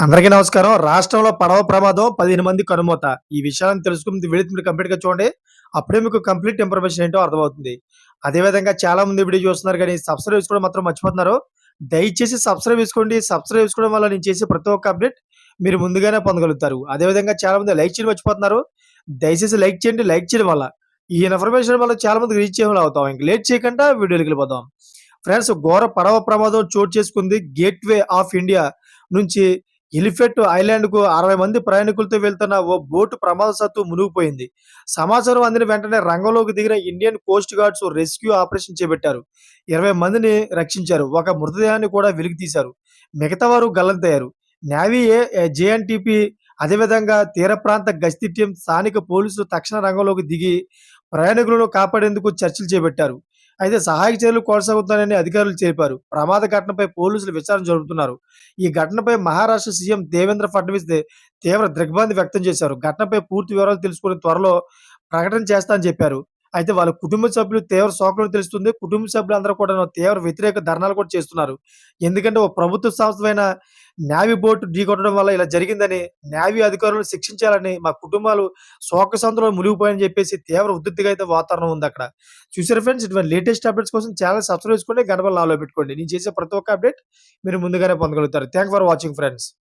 అందరికీ నమస్కారం. రాష్ట్రంలో పడవ ప్రమాదం 15 మంది కనుమూత. ఈ విషయాలను తెలుసుకుంది మీరు కంప్లీట్‌గా చూడండి. అప్పుడే మీకు కంప్లీట్ ఇన్ఫర్మేషన్ ఏంటో అర్థమవుతుంది. అదే విధంగా చాలా మంది వీడియో చూస్తున్నారు గానీ సబ్స్క్రైబ్ చేసుకోవడం మాత్రం మర్చిపోతున్నారు. దయచేసి సబ్స్క్రైబ్ చేసుకోండి. సబ్స్క్రైబ్ చేసుకోవడం వల్ల నేను చేసే ప్రతి ఒక్క అప్డేట్ మీరు ముందుగానే పొందగలుగుతారు. అదే విధంగా చాలా మంది లైక్ చేయడం మర్చిపోతున్నారు. దయచేసి లైక్ చేయండి. లైక్ చేయడం వల్ల ఈ ఇన్ఫర్మేషన్ వల్ల చాలా మందికి రీచ్ అయ్యేలా అవుతాం. ఇంక లేట్ చేయకుండా వీడియోలోకెళ్ళిపోదాం. ఫ్రెండ్స్, ఘోర పడవ ప్రమాదం చోటు చేసుకుంది. గేట్‌వే ఆఫ్ ఇండియా నుంచి ఎలిఫెట్ ఐలాండ్‌కు 60 మంది ప్రయాణికులతో వెళ్తున్న ఓ బోటు ప్రమాదవశాత్తు మునిగిపోయింది. సమాచారం అందిన వెంటనే రంగంలోకి దిగిన Indian Coast guards rescue operation చేపట్టారు. 20 మందిని రక్షించారు. ఒక మృతదేహాన్ని కూడా వెలికి తీశారు. మిగతా వారు గల్లంతయ్యారు. నేవీ జేఎన్‌టీపీ అదేవిధంగా తీర ప్రాంత గస్తీ టీం, స్థానిక పోలీసులు తక్షణ రంగంలోకి దిగి ప్రయాణికులను కాపాడేందుకు చర్చలు చేపట్టారు. అయితే సహాయక చర్యలు కొనసాగుతున్నాయని అధికారులు తెలిపారు. ప్రమాద ఘటనపై పోలీసులు విచారణ జరుపుతున్నారు. ఈ ఘటనపై మహారాష్ట్ర సీఎం దేవేంద్ర ఫడ్నవీస్ తీవ్ర దిగ్భ్రాంతి వ్యక్తం చేశారు. ఘటనపై పూర్తి వివరాలు తెలుసుకుని త్వరలో ప్రకటన చేస్తా అని చెప్పారు. అయితే వాళ్ళ కుటుంబ సభ్యులు తీవ్ర శోకం తెలుస్తుంది. కుటుంబ సభ్యులందరూ కూడా తీవ్ర వ్యతిరేక ధర్నాలు కూడా చేస్తున్నారు. ఎందుకంటే ఓ ప్రభుత్వ సంస్థమైన నేవీ బోట్ ఢీకొట్టడం వల్ల ఇలా జరిగిందని, నేవీ అధికారులను శిక్షించాలని, మా కుటుంబాలు శోకసంద్రంలో మునిగిపోయాయని చెప్పేసి తీవ్ర ఉద్రిక్తగా అయితే వాతావరణం ఉందక్కడ. చూసారా ఫ్రెండ్స్, ఇటువంటి లేటెస్ట్ అప్డేట్స్ కోసం ఛానెల్ సబ్స్క్రైబ్ చేసుకోండి. గంట బెల్ ఆల్‌లో పెట్టుకోండి. నేను చేసే ప్రతి ఒక్క అప్డేట్ మీరు ముందుగానే పొందగలుగుతారు. Thanks for watching friends.